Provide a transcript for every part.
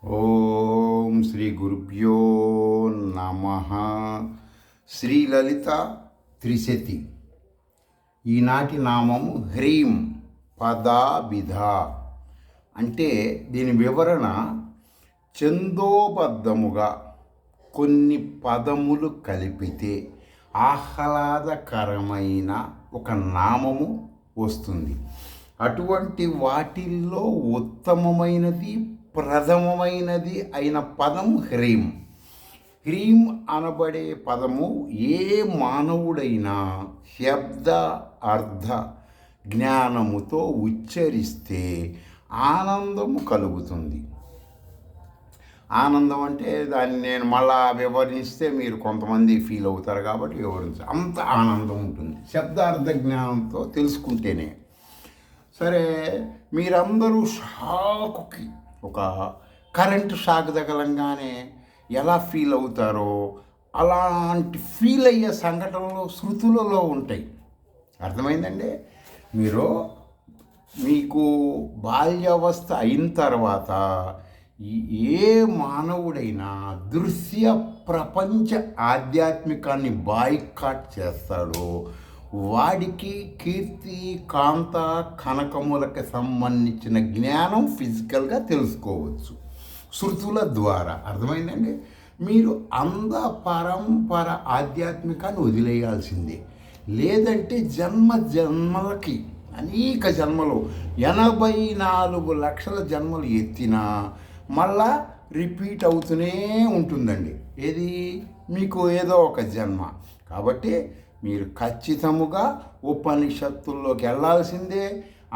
ఓం శ్రీ గురుభ్యో నమః. శ్రీ లలిత త్రిశతి. ఈనాటి నామము హ్రీం పదాభిధ. అంటే దీని వివరణ ఛందోబద్ధముగా కొన్ని పదములు కలిపితే ఆహ్లాదకరమైన ఒక నామము వస్తుంది. అటువంటి వాటిల్లో ఉత్తమమైనది ప్రథమమైనది అయిన పదం హ్రీం. హ్రీం అనబడే పదము ఏ మానవుడైనా శబ్ద అర్థ జ్ఞానముతో ఉచ్చరిస్తే ఆనందము కలుగుతుంది. ఆనందం అంటే దాన్ని నేను మళ్ళా వివరిస్తే మీరు కొంతమంది ఫీల్ అవుతారు కాబట్టి అంత ఆనందం ఉంటుంది శబ్దార్థ జ్ఞానంతో తెలుసుకుంటేనే. సరే, మీరందరూ షాకుకి ఒక కరెంటు షాక్ తగలంగానే ఎలా ఫీల్ అవుతారో అలాంటి ఫీల్ అయ్యే సంఘటనలు శృతులలో ఉంటాయి. అర్థమైందండి? మీకు బాల్యావస్థ అయిన తర్వాత ఏ మానవుడైనా దృశ్య ప్రపంచ ఆధ్యాత్మికాన్ని బాయ్కాట్ చేస్తాడో వాడికి కీర్తి కాంత కనకములకు సంబంధించిన జ్ఞానం ఫిజికల్గా తెలుసుకోవచ్చు శృతుల ద్వారా. అర్థమైందండి? మీరు పరంపర ఆధ్యాత్మికాన్ని వదిలేయాల్సిందే. లేదంటే జన్మలకి అనేక జన్మలు 84 లక్షల జన్మలు ఎత్తినా మళ్ళా రిపీట్ అవుతూనే ఉంటుందండి. ఏది మీకు ఏదో ఒక జన్మ. కాబట్టి మీరు ఖచ్చితముగా ఉపనిషత్తుల్లోకి వెళ్ళాల్సిందే.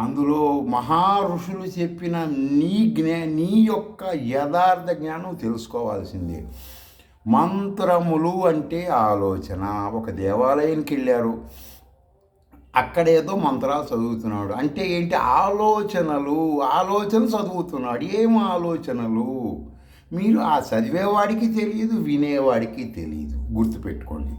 అందులో మహా ఋషులు చెప్పిన నీ యొక్క యథార్థ జ్ఞానం తెలుసుకోవాల్సిందే. మంత్రములు అంటే ఆలోచన. ఒక దేవాలయానికి వెళ్ళారు, అక్కడేదో మంత్రాలు చదువుతున్నాడు అంటే ఏంటి? ఆలోచన చదువుతున్నాడు. ఏం ఆలోచనలు? మీరు ఆ చదివేవాడికి తెలియదు, వినేవాడికి తెలియదు. గుర్తుపెట్టుకోండి.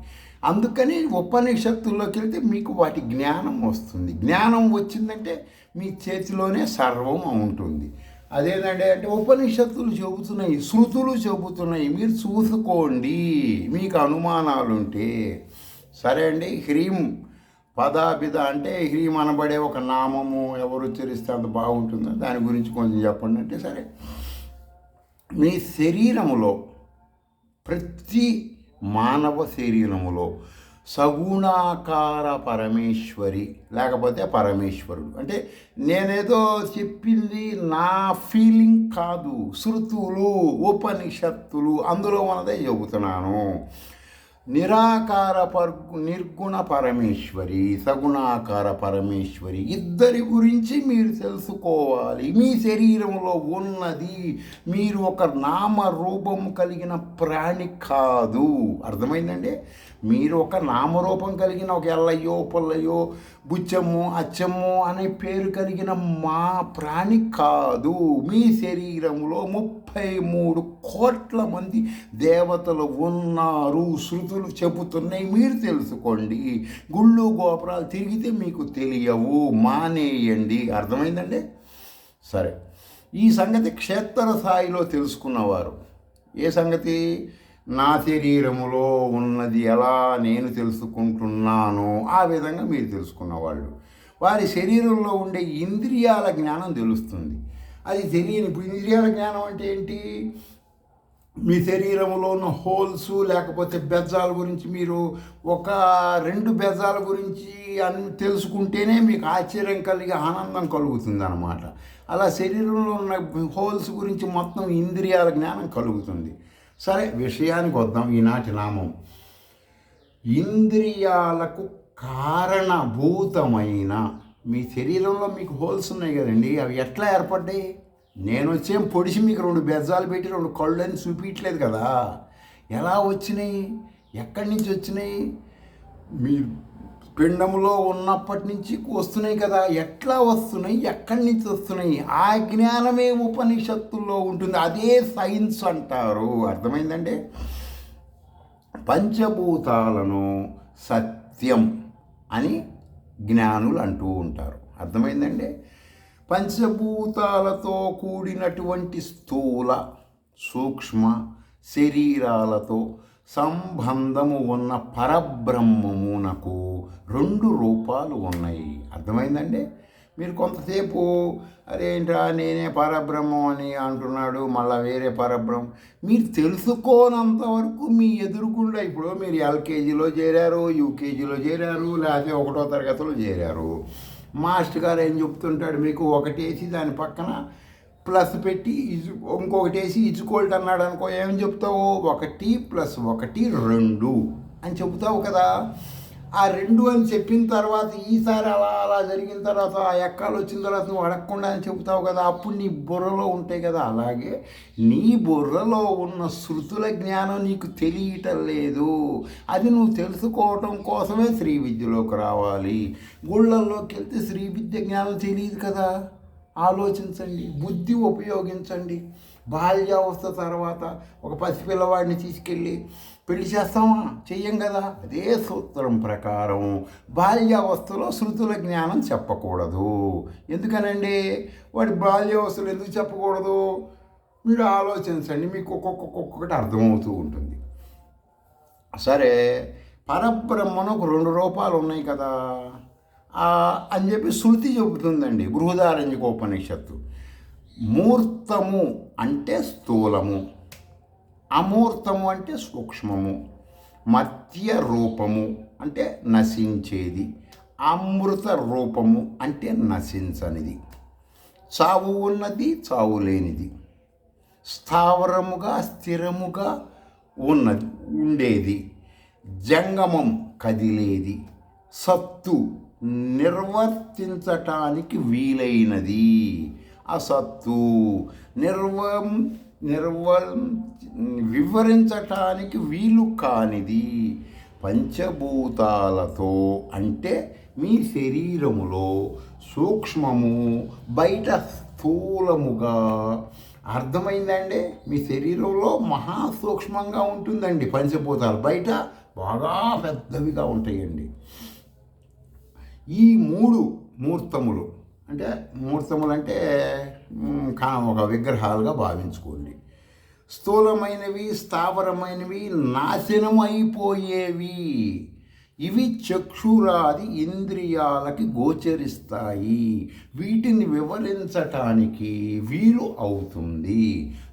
అందుకని ఉపనిషత్తుల్లోకి వెళ్తే మీకు వాటి జ్ఞానం వస్తుంది. జ్ఞానం వచ్చిందంటే మీ చేతిలోనే సర్వం ఉంటుంది. అదేంటంటే ఉపనిషత్తులు చెబుతున్నాయి, శృతులు చెబుతున్నాయి, మీరు చూసుకోండి మీకు అనుమానాలుంటే. సరే అండి. హ్రీం పదాభిధ అంటే హ్రీం అనబడే ఒక నామము ఎవరు ఉచ్చరిస్తే అంత బాగుంటుందో దాని గురించి కొంచెం చెప్పండి అంటే, సరే, మీ శరీరములో ప్రతి మానవ శరీరములో సగుణాకార పరమేశ్వరి లేకపోతే పరమేశ్వరుడు అంటే నేనేదో చెప్పింది నా ఫీలింగ్ కాదు, శృతులు ఉపనిషత్తులు అందులో ఉన్నదే చెబుతున్నాను. నిర్గుణ పరమేశ్వరి, సగుణాకార పరమేశ్వరి ఇద్దరి గురించి మీరు తెలుసుకోవాలి. మీ శరీరంలో ఉన్నది మీరు ఒక నామరూపం కలిగిన ప్రాణి కాదు. అర్థమైందండి? మీరు ఒక నామరూపం కలిగిన ఒక ఎల్లయ్యో పొల్లయ్యో బుచ్చమ్ము అచ్చమ్ము అనే పేరు కలిగిన మా ప్రాణి కాదు. మీ శరీరంలో 33 కోట్ల మంది దేవతలు ఉన్నారు. శృతులు చెబుతున్నాయి, మీరు తెలుసుకోండి. గుళ్ళు గోపురాలు తిరిగితే మీకు తెలియవు, మానేయండి. అర్థమైందండి? సరే, ఈ సంగతి క్షేత్ర స్థాయిలో తెలుసుకున్నవారు ఏ సంగతి? నా శరీరములో ఉన్నది ఎలా నేను తెలుసుకుంటున్నానో ఆ విధంగా మీరు తెలుసుకున్నవాళ్ళు. వారి శరీరంలో ఉండే ఇంద్రియాల జ్ఞానం తెలుస్తుంది. అది తెలియని ఇంద్రియాల జ్ఞానం అంటే ఏంటి? మీ శరీరంలో ఉన్న హోల్స్ లేకపోతే బెజ్జాల గురించి మీరు ఒక 2 బెజ్జాల గురించి తెలుసుకుంటేనే మీకు ఆశ్చర్యం కలిగి ఆనందం కలుగుతుంది అన్నమాట. అలా శరీరంలో ఉన్న హోల్స్ గురించి మొత్తం ఇంద్రియాల జ్ఞానం కలుగుతుంది. సరే, విషయానికి వద్దాం. ఈనాటి నామం ఇంద్రియాలకు కారణభూతమైన మీ శరీరంలో మీకు హోల్స్ ఉన్నాయి కదండి, అవి ఎట్లా ఏర్పడ్డాయి? నేను వచ్చేం పొడిచి మీకు 2 బెజ్జాలు పెట్టి 2 కళ్ళు అని చూపించలేదు కదా. ఎలా వచ్చినాయి? ఎక్కడి నుంచి వచ్చినాయి? మీరు పిండంలో ఉన్నప్పటి నుంచి వస్తున్నాయి కదా. ఎట్లా వస్తున్నాయి, ఎక్కడి నుంచి వస్తున్నాయి? ఆ జ్ఞానమే ఉపనిషత్తుల్లో ఉంటుంది. అదే సైన్స్ అంటారు. అర్థమైందండి? పంచభూతాలను సత్యం అని జ్ఞానులు అంటూ ఉంటారు. అర్థమైందండి? పంచభూతాలతో కూడినటువంటి స్థూల సూక్ష్మ శరీరాలతో సంబంధము ఉన్న పరబ్రహ్మమునకు రెండు రూపాలు ఉన్నాయి. అర్థమైందండి? మీరు కొంతసేపు అదేంట్రా నేనే పరబ్రహ్మం అని అంటున్నాడు, మళ్ళీ వేరే పరబ్రహ్మం మీరు తెలుసుకోనంత వరకు మీ ఎదురుకుండా, ఇప్పుడు మీరు ఎల్కేజీలో చేరారు, యూకేజీలో చేరారు, లేకపోతే 1వ తరగతిలో చేరారు. మాస్టర్ గారు ఏం చెప్తుంటాడు మీకు, ఒకటేసి దాని పక్కన ప్లస్ పెట్టి ఇంకొకటి వేసి ఇచ్చుకోల్ట్ అన్నాడు అనుకో, ఏమని చెప్తావు? 1 + 1 2 అని చెబుతావు కదా. ఆ 2 అని చెప్పిన తర్వాత ఈసారి అలా అలా జరిగిన తర్వాత ఆ ఎక్కాలు వచ్చిన తర్వాత నువ్వు అడగకుండా అని చెబుతావు కదా, అప్పుడు నీ బుర్రలో ఉంటాయి కదా. అలాగే నీ బుర్రలో ఉన్న శృతుల జ్ఞానం నీకు తెలియటం లేదు. అది నువ్వు తెలుసుకోవటం కోసమే శ్రీ విద్యలోకి రావాలి. గుళ్ళల్లోకి వెళ్తే శ్రీ విద్య జ్ఞానం తెలియదు కదా. ఆలోచించండి, బుద్ధి ఉపయోగించండి. బాల్యావస్థ తర్వాత ఒక పసిపిల్లవాడిని తీసుకెళ్ళి పెళ్లి చేస్తామా? చెయ్యం కదా. అదే సూత్రం ప్రకారం బాల్యావస్థలో శృతుల జ్ఞానం చెప్పకూడదు. ఎందుకనండి? వాడి బాల్యావస్థలు ఎందుకు చెప్పకూడదు? మీరు ఆలోచించండి, మీకు ఒక్కొక్కటి అర్థమవుతూ ఉంటుంది. సరే, పరబ్రహ్మకు 2 రూపాలు ఉన్నాయి కదా అని చెప్పి శృతి చెబుతుందండి, బృహదారణ్యకోపనిషత్తు. మూర్తము అంటే స్థూలము, అమూర్తము అంటే సూక్ష్మము, మధ్య రూపము అంటే నశించేది, అమృత రూపము అంటే నశించనిది, చావు ఉన్నది చావు లేనిది, స్థావరముగా స్థిరముగా ఉండేది, జంగమం కదిలేది, సత్తు నిర్వర్తించటానికి వీలైనది, అసత్తు వివరించటానికి వీలు కానిది, పంచభూతాలతో అంటే మీ శరీరములో సూక్ష్మము బయట స్థూలముగా. అర్థమైందండి? మీ శరీరంలో మహాసూక్ష్మంగా ఉంటుందండి పంచభూతాలు, బయట బాగా పెద్దవిగా ఉంటాయండి. ఈ 3 మూర్తములు అంటే ఒక విగ్రహాలుగా భావించుకోండి. స్థూలమైనవి, స్థావరమైనవి, నాశనమైపోయేవి. ఇవి చక్షురాది ఇంద్రియాలకి గోచరిస్తాయి. వీటిని వివరించటానికి వీలు అవుతుంది.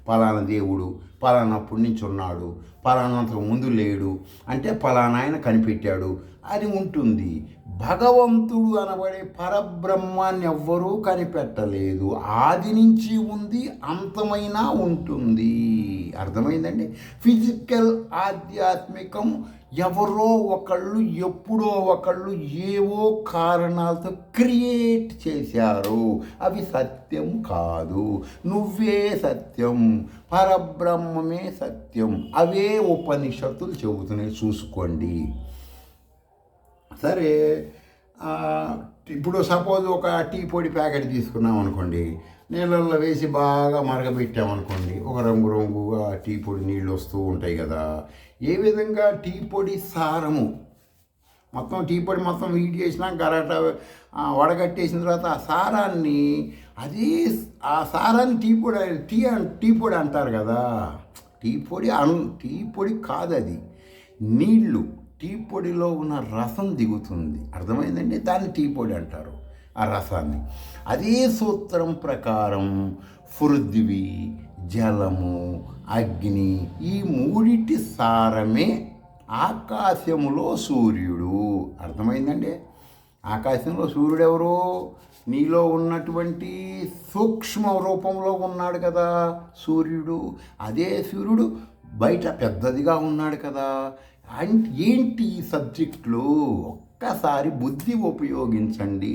పలానా దేవుడు పలానప్పటి నుంచి ఉన్నాడు, పలానంతకు ముందు లేడు అంటే పలానా ఆయన కనిపెట్టాడు అని ఉంటుంది. భగవంతుడు అనబడే పరబ్రహ్మాన్ని ఎవ్వరూ కనిపెట్టలేదు. ఆది నుంచి ఉంది, అంతమైనా ఉంటుంది. అర్థమైందండి? ఫిజికల్ ఆధ్యాత్మికం ఎవరో ఒకళ్ళు ఎప్పుడో ఒకళ్ళు ఏవో కారణాలతో క్రియేట్ చేశారు. అవి సత్యం కాదు. నువ్వే సత్యం, పరబ్రహ్మమే సత్యం. అవే ఉపనిషత్తులు చెబుతున్నాయి, చూసుకోండి. సరే, ఇప్పుడు సపోజ్ ఒక టీ పొడి ప్యాకెట్ తీసుకున్నాం అనుకోండి, నీళ్ళల్లో వేసి బాగా మరగబెట్టామనుకోండి, ఒక రంగుగా టీ పొడి నీళ్ళు వస్తూ ఉంటాయి కదా. ఏ విధంగా టీ పొడి సారము మొత్తం టీ పొడి మొత్తం వీట్ చేసినా గరాట వడగట్టేసిన తర్వాత ఆ సారాన్ని టీ పొడి అంటారు కదా. టీ పొడి కాదు, అది నీళ్ళు. టీ పొడిలో ఉన్న రసం దిగుతుంది. అర్థమైందండి? దాన్ని టీ పొడి అంటారు, ఆ రసాన్ని. అదే సూత్రం ప్రకారం పృథివీ, జలము, అగ్ని, ఈ 3 సారమే ఆకాశములో సూర్యుడు. అర్థమైందండి? ఆకాశంలో సూర్యుడు ఎవరు? నీలో ఉన్నటువంటి సూక్ష్మ రూపంలో ఉన్నాడు కదా సూర్యుడు. అదే సూర్యుడు బయట పెద్దదిగా ఉన్నాడు కదా. ఏంటి ఈ సబ్జెక్టులు? ఒక్కసారి బుద్ధి ఉపయోగించండి.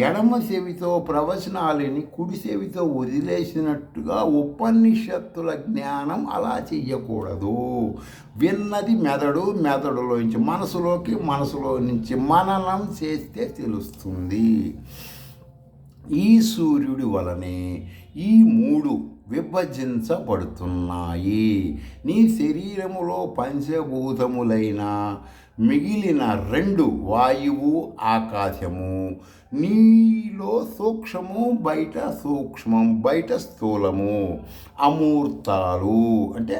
ఎడమ చెవితో ప్రవచనాలని కుడి చెవితో వదిలేసినట్టుగా ఉపనిషత్తుల జ్ఞానం అలా చెయ్యకూడదు. విన్నది మెదడులోంచి మనసులో నుంచి మననం చేస్తే తెలుస్తుంది. ఈ సూర్యుడి వలనే ఈ 3 విభజించబడుతున్నాయి. నీ శరీరములో పంచభూతములైన మిగిలిన రెండు, వాయువు ఆకాశము, నీలో సూక్ష్మము బయట సూక్ష్మం, బయట స్థూలము, అమూర్తాలు అంటే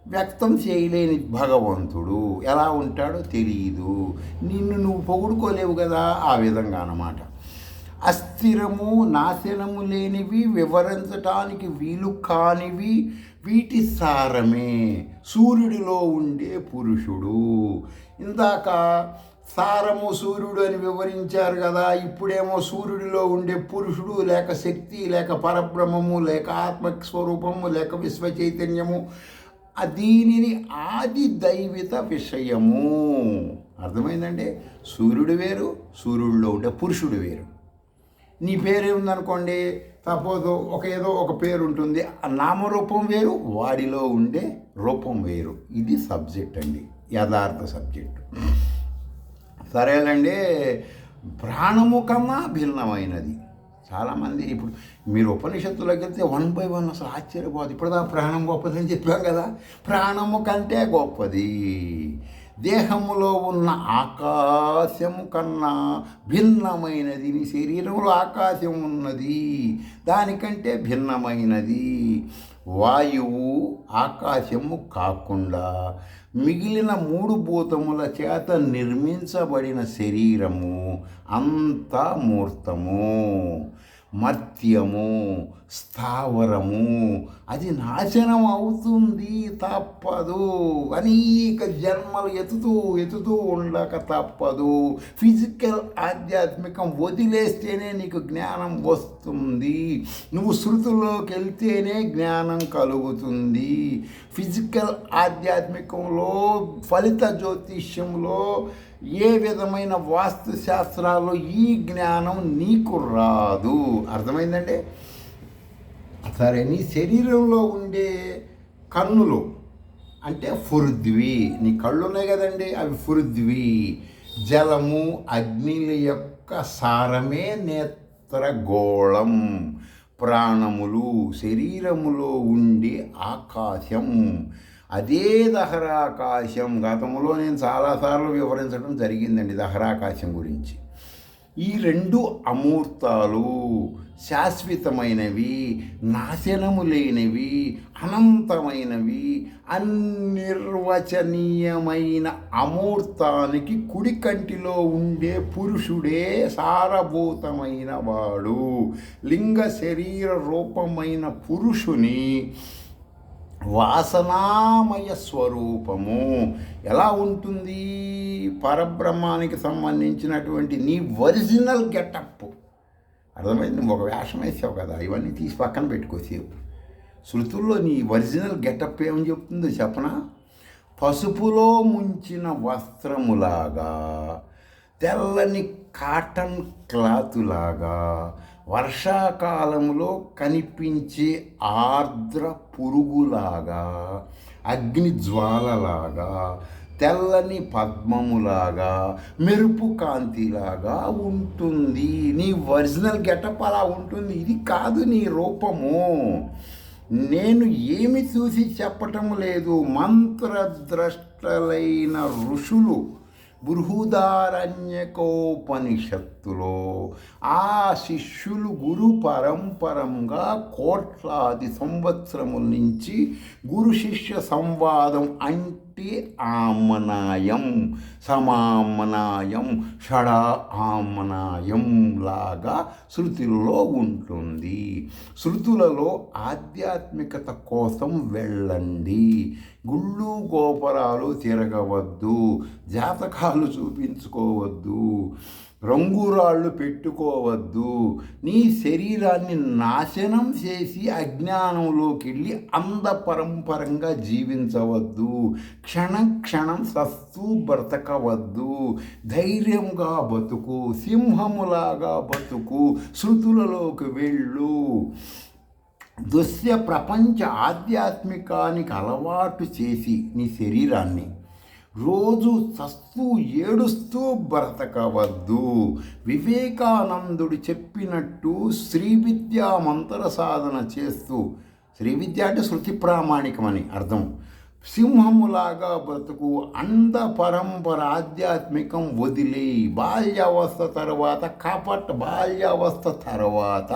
వ్యక్తం చేయలేని భగవంతుడు ఎలా ఉంటాడో తెలియదు. నిన్ను నువ్వు పొగుడుకోలేవు కదా, ఆ విధంగా అన్నమాట. అస్థిరము, నాశనము లేనివి, వివరించటానికి వీలు కానివి, వీటి సారమే సూర్యుడిలో ఉండే పురుషుడు. ఇందాక సారము సూర్యుడు అని వివరించారు కదా, ఇప్పుడేమో సూర్యుడిలో ఉండే పురుషుడు లేక శక్తి లేక పరబ్రహ్మము లేక ఆత్మస్వరూపము లేక విశ్వ చైతన్యము, దీనిని ఆది దైవిత విషయము. అర్థమైందండి? సూర్యుడు వేరు, సూర్యుడిలో ఉండే పురుషుడు వేరు. నీ పేరేముందనుకోండి, సపోజ్ ఏదో ఒక పేరు ఉంటుంది, ఆ నామరూపం వేరు, వాడిలో ఉండే రూపం వేరు. ఇది సబ్జెక్ట్ అండి, యథార్థ సబ్జెక్టు. సరేనండి, ప్రాణము కన్నా భిన్నమైనది. చాలామంది ఇప్పుడు మీరు ఉపనిషత్తులోకి వెళ్తే 1 by 1 అసలు ఆశ్చర్యపోదు. ఇప్పుడుదా ప్రాణం గొప్పది అని చెప్పాం కదా, ప్రాణము కంటే గొప్పది. దేహములో ఉన్న ఆకాశము కన్నా భిన్నమైనది. నీ శరీరంలో ఆకాశం ఉన్నది, దానికంటే భిన్నమైనది. వాయువు ఆకాశము కాకుండా మిగిలిన 3 భూతముల చేత నిర్మించబడిన శరీరము అంతా మూర్తము, మర్త్యము, స్థావరము. అది నాశనం అవుతుంది, తప్పదు. అనేక జన్మలు ఎత్తుతూ ఉండక తప్పదు. ఫిజికల్ ఆధ్యాత్మికం వదిలేస్తేనే నీకు జ్ఞానం వస్తుంది. నువ్వు శృతుల్లోకి వెళ్తేనే జ్ఞానం కలుగుతుంది. ఫిజికల్ ఆధ్యాత్మికంలో, ఫలిత జ్యోతిష్యంలో, ఏ విధమైన వాస్తు శాస్త్రాల్లో ఈ జ్ఞానం నీకు రాదు. అర్థమైందండి? సరే, నీ శరీరంలో ఉండే కన్నులు అంటే పృథ్వీ. నీ కళ్ళు ఉన్నాయి కదండి, అవి పృథ్వీ. జలము, అగ్నిల యొక్క సారమే నేత్రగోళం. ప్రాణములు శరీరములో ఉండే ఆకాశం, అదే దహరాకాశం. గతంలో నేను చాలాసార్లు వివరించడం జరిగిందండి దహరాకాశం గురించి. ఈ 2 అమూర్తాలు శాశ్వతమైనవి, నాశనము లేనివి, అనంతమైనవి. అనిర్వచనీయమైన అమూర్తానికి కుడి కంటిలో ఉండే పురుషుడే సారభూతమైన వాడు. లింగ శరీర రూపమైన పురుషుని వాసనామయ స్వరూపము ఎలా ఉంటుంది? పరబ్రహ్మానికి సంబంధించినటువంటి నీ ఒరిజినల్ గెటప్. అర్థమైంది? నువ్వు ఒక వేషం వేసావు కదా, ఇవన్నీ తీసి పక్కన పెట్టుకోసేపు. శృతుల్లో నీ ఒరిజినల్ గెటప్ ఏమని చెప్తుందో చెప్పనా? పసుపులో ముంచిన వస్త్రములాగా, తెల్లని కాటన్ క్లాతులాగా, వర్షాకాలంలో కనిపించే ఆర్ద్ర పురుగులాగా, అగ్ని జ్వాలలాగా, తెల్లని పద్మములాగా, మెరుపు కాంతిలాగా ఉంటుంది. నీ ఒరిజినల్ గెటప్ అలా ఉంటుంది. ఇది కాదు నీ రూపము. నేను ఏమి చూసి చెప్పటం లేదు. మంత్రద్రష్టలైన ఋషులు బృహదారణ్యకోపనిషత్తులో ఆ శిష్యులు గురు పరంపరంగా కోట్లాది సంవత్సరముల నుంచి గురు శిష్య సంవాదం అంటే ఆమనాయం, సమామనాయం, షడా ఆమనాయం లాగా శృతులలో ఉంటుంది. శృతులలో ఆధ్యాత్మికత కోసం వెళ్ళండి. గుళ్ళు గోపురాలు తిరగవద్దు, జాతకాలు చూపించుకోవద్దు, రంగురాళ్ళు పెట్టుకోవద్దు. నీ శరీరాన్ని నాశనం చేసి అజ్ఞానంలోకి వెళ్ళి అంధపరంపరంగా జీవించవద్దు. క్షణం సస్తూ బ్రతకవద్దు. ధైర్యంగా బతుకు, సింహములాగా బతుకు, శృతులలోకి వెళ్ళు. దృశ్య ప్రపంచ ఆధ్యాత్మికానికి అలవాటు చేసి నీ శరీరాన్ని రోజు చస్తూ ఏడుస్తూ బ్రతకవద్దు. వివేకానందుడు చెప్పినట్టు శ్రీ విద్యా మంత్ర సాధన చేస్తూ శ్రీ విద్య అంటే శృతి ప్రామాణికమని అర్థం. సింహములాగా బ్రతుకు, అంద పరంపర ఆధ్యాత్మికం వదిలి, బాల్యావస్థ తర్వాత బాల్యావస్థ తర్వాత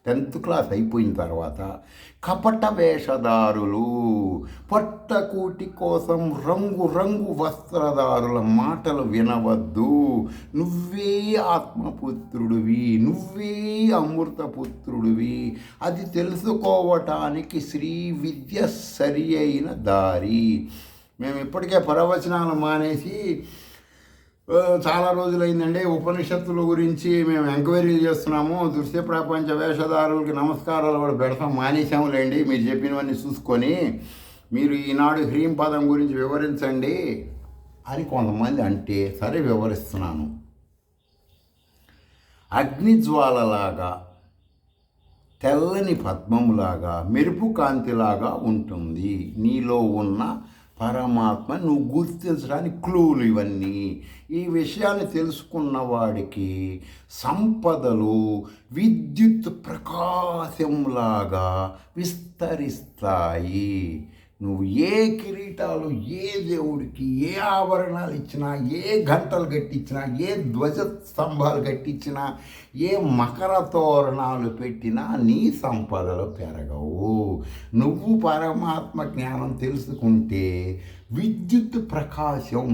10th క్లాస్ అయిపోయిన తర్వాత కపట వేషధారులు, పొట్టకూటి కోసం రంగు రంగు వస్త్రధారుల మాటలు వినవద్దు. నువ్వే ఆత్మపుత్రుడివి, నువ్వే అమృతపుత్రుడివి. అది తెలుసుకోవటానికి శ్రీ విద్య సరి అయిన దారి. మేము ఇప్పటికే ప్రవచనాలు మానేసి చాలా రోజులైందండి. ఉపనిషత్తుల గురించి మేము ఎంక్వైరీలు చేస్తున్నాము. దృశ్య ప్రపంచ వేషధారులకి నమస్కారాలు కూడా పెడతాం, మానేసాములేండి. మీరు చెప్పినవన్నీ చూసుకొని మీరు ఈనాడు హ్రీం పదం గురించి వివరించండి అని కొంతమంది అంటే సరే వివరిస్తున్నాను. అగ్నిజ్వాలలాగా, తెల్లని పద్మంలాగా, మెరుపు కాంతిలాగా ఉంటుంది నీలో ఉన్న పరమాత్మ. నువ్వు గుర్తించడానికి క్లూలు ఇవన్నీ. ఈ విషయాన్ని తెలుసుకున్న వాడికి సంపదలు విద్యుత్ ప్రకాశంలాగా విస్తరిస్తాయి. నువ్వు ఏ కిరీటాలు, ఏ దేవుడికి ఏ ఆభరణాలు ఇచ్చినా, ఏ గంటలు కట్టించినా, ఏ ధ్వజ స్తంభాలు కట్టించినా, ఏ మకర తోరణాలు పెట్టినా నీ సంపదలు పెరగవు. నువ్వు పరమాత్మ జ్ఞానం తెలుసుకుంటే విద్యుత్ ప్రకాశం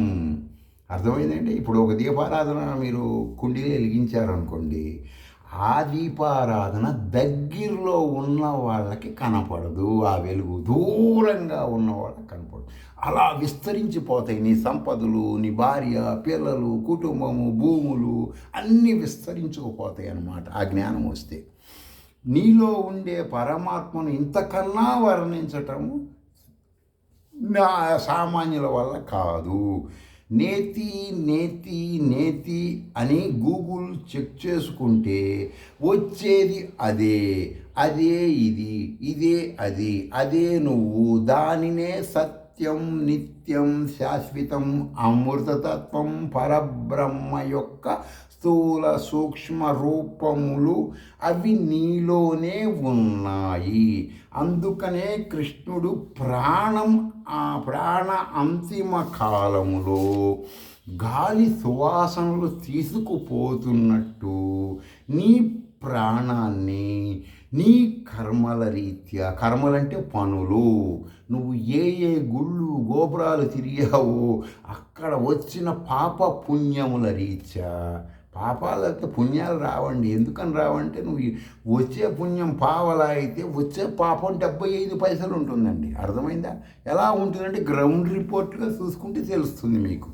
అర్థమైందండి. ఇప్పుడు ఒక దీపారాధన మీరు కుండీలు వెలిగించారనుకోండి, ఆ దీపారాధన దగ్గరలో ఉన్న వాళ్ళకి కనపడదు, ఆ వెలుగు దూరంగా ఉన్న వాళ్ళకి కనపడదు. అలా విస్తరించిపోతాయి నీ సంపదలు, నీ భార్య, పిల్లలు, కుటుంబము, భూములు అన్నీ విస్తరించుకుపోతాయి అన్నమాట ఆ జ్ఞానం వస్తే. నీలో ఉండే పరమాత్మను ఇంతకన్నా వర్ణించటము నా సామాన్యుల వల్ల కాదు. నేతి నేతి నేతి అని గూగుల్ చెక్ చేసుకుంటే వచ్చేది అదే. అదే ఇది, ఇదే అది, అదే నువ్వు. దానినే సత్యం, నిత్యం, శాశ్వతం, అమృతతత్వం, పరబ్రహ్మ యొక్క స్థూల సూక్ష్మ రూపములు అవి నీలోనే ఉన్నాయి. అందుకనే కృష్ణుడు ఆ ప్రాణ అంతిమ కాలములో గాలి సువాసనలు తీసుకుపోతున్నట్టు నీ ప్రాణాన్ని నీ కర్మల రీత్యా, కర్మలంటే పనులు, నువ్వు ఏ గుళ్ళు గోపురాలు తిరిగావో అక్కడ వచ్చిన పాప పుణ్యముల రీత్యా, పాపాలు అయితే పుణ్యాలు రావండి. ఎందుకని రావంటే నువ్వు వచ్చే పుణ్యం పావలా అయితే వచ్చే పాపం 75 పైసలు ఉంటుందండి. అర్థమైందా? ఎలా ఉంటుందంటే గ్రౌండ్ రిపోర్ట్గా చూసుకుంటే తెలుస్తుంది మీకు.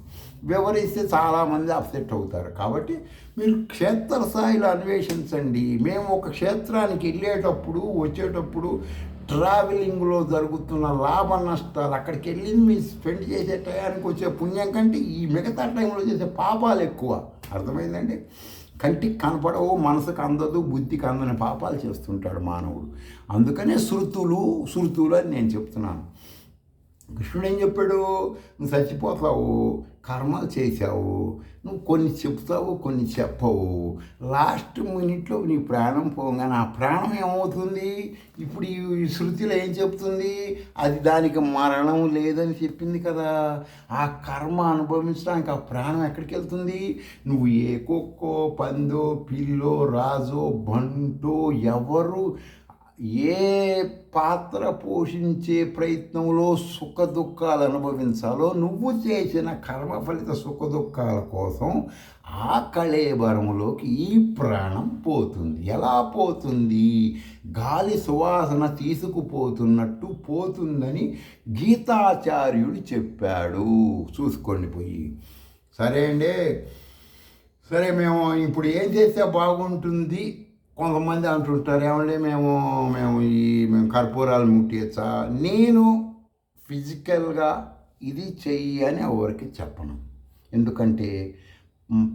వివరిస్తే చాలామంది అప్సెట్ అవుతారు. కాబట్టి మీరు క్షేత్రస్థాయిలో అన్వేషించండి. మేము ఒక క్షేత్రానికి వెళ్ళేటప్పుడు వచ్చేటప్పుడు ట్రావెలింగ్లో జరుగుతున్న లాభ నష్టాలు, అక్కడికి వెళ్ళి మీ స్పెండ్ చేసే టయానికి వచ్చే పుణ్యం కంటే ఈ మిగతా టైంలో చేసే పాపాలు ఎక్కువ. అర్థమైందండి? కంటికి కనపడవు, మనసుకు అందదు, బుద్ధికి అందని పాపాలు చేస్తుంటాడు మానవుడు. అందుకనే శృతులు అని నేను చెప్తున్నాను. కృష్ణుడు ఏం చెప్పాడు? నువ్వు చచ్చిపోతావు, కర్మలు చేసావు, నువ్వు కొన్ని చెప్తావు, కొన్ని చెప్పవు. లాస్ట్ మినిట్లో నీ ప్రాణం పోగానే ఆ ప్రాణం ఏమవుతుంది? ఇప్పుడు ఈ శృతిలో ఏం చెప్తుంది? అది దానికి మరణం లేదని చెప్పింది కదా. ఆ కర్మ అనుభవించడానికి ఆ ప్రాణం ఎక్కడికి వెళ్తుంది? నువ్వు ఏ కుక్కో, పందో, పిల్లో, రాజో, బంటో, ఎవరు ఏ పాత్ర పోషించే ప్రయత్నంలో సుఖ దుఃఖాలు అనుభవించాలో నువ్వు చేసిన కర్మ ఫలిత సుఖ దుఃఖాల కోసం ఆ కళేబరములోకి ఈ ప్రాణం పోతుంది. ఎలా పోతుంది? గాలి సువాసన తీసుకుపోతున్నట్టు పోతుందని గీతాచార్యుడు చెప్పాడు. చూసుకోండి పోయి. సరే అండి, సరే మేము ఇప్పుడు ఏం చేస్తే బాగుంటుంది? కొంతమంది అంటుంటారు, ఏమంటే మేము కర్పూరాలు ముట్టియచ్చా? నేను ఫిజికల్గా ఇది చెయ్యి అని ఎవరికి చెప్పను. ఎందుకంటే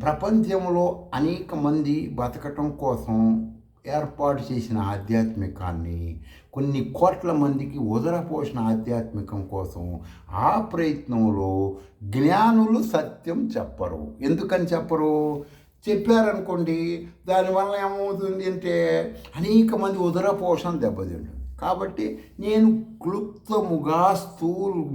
ప్రపంచంలో అనేక మంది బతకటం కోసం ఏర్పాటు చేసిన ఆధ్యాత్మికాన్ని కొన్ని కోట్ల మందికి ఉదరపోసిన ఆధ్యాత్మికం కోసం ఆ ప్రయత్నంలో జ్ఞానులు సత్యం చెప్పరు. ఎందుకని చెప్పరు? చెప్పారనుకోండి, దానివల్ల ఏమవుతుంది అంటే అనేక మంది ఉదర పోషణ దెబ్బతింటుంది. కాబట్టి నేను క్లుప్తముగా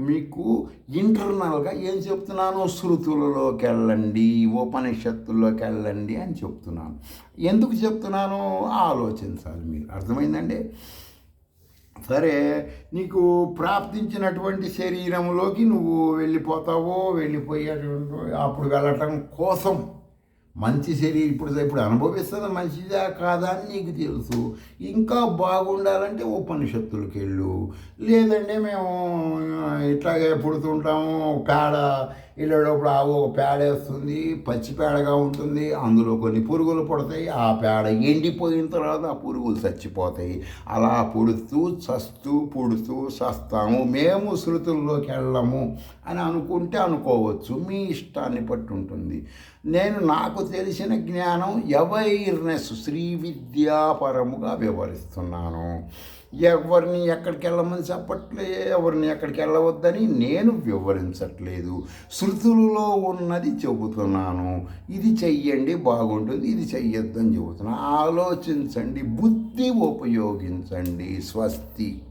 మీకు ఇంటర్నల్గా ఏం చెప్తున్నాను, శృతులలోకి వెళ్ళండి, ఉపనిషత్తుల్లోకి వెళ్ళండి అని చెప్తున్నాను. ఎందుకు చెప్తున్నాను ఆలోచించాలి మీరు. అర్థమైందండి? సరే, నీకు ప్రాప్తించినటువంటి శరీరంలోకి నువ్వు వెళ్ళిపోయేటువంటి అప్పుడు వెళ్ళటం కోసం మంచి శరీరం ఇప్పుడు అనుభవిస్తుంది మంచిదా కాదా అని నీకు తెలుసు. ఇంకా బాగుండాలంటే ఉపనిషత్తులకు వెళ్ళు. లేదంటే మేము ఇట్లాగే పుడుతుంటాము, పేడ వెళ్ళేటప్పుడు ఒక పేడ వేస్తుంది, పచ్చి పేడగా ఉంటుంది, అందులో కొన్ని పురుగులు పుడతాయి, ఆ పేడ ఎండిపోయిన తర్వాత ఆ పురుగులు చచ్చిపోతాయి. అలా పుడుతూ చస్తాము, మేము శృతుల్లోకి వెళ్ళము అని అనుకుంటే అనుకోవచ్చు, మీ ఇష్టాన్ని బట్టి ఉంటుంది. నాకు తెలిసిన జ్ఞానం అవేర్నెస్ శ్రీ విద్యాపరముగా వివరిస్తున్నాను. ఎవరిని ఎక్కడికి వెళ్ళమని చెప్పట్లే, ఎవరిని ఎక్కడికి వెళ్ళవద్దని నేను వివరించట్లేదు. శృతులలో ఉన్నది చెబుతున్నాను. ఇది చెయ్యండి బాగుంటుంది, ఇది చెయ్యొద్దని చెబుతున్నాను. ఆలోచించండి, బుద్ధి ఉపయోగించండి. స్వస్తి.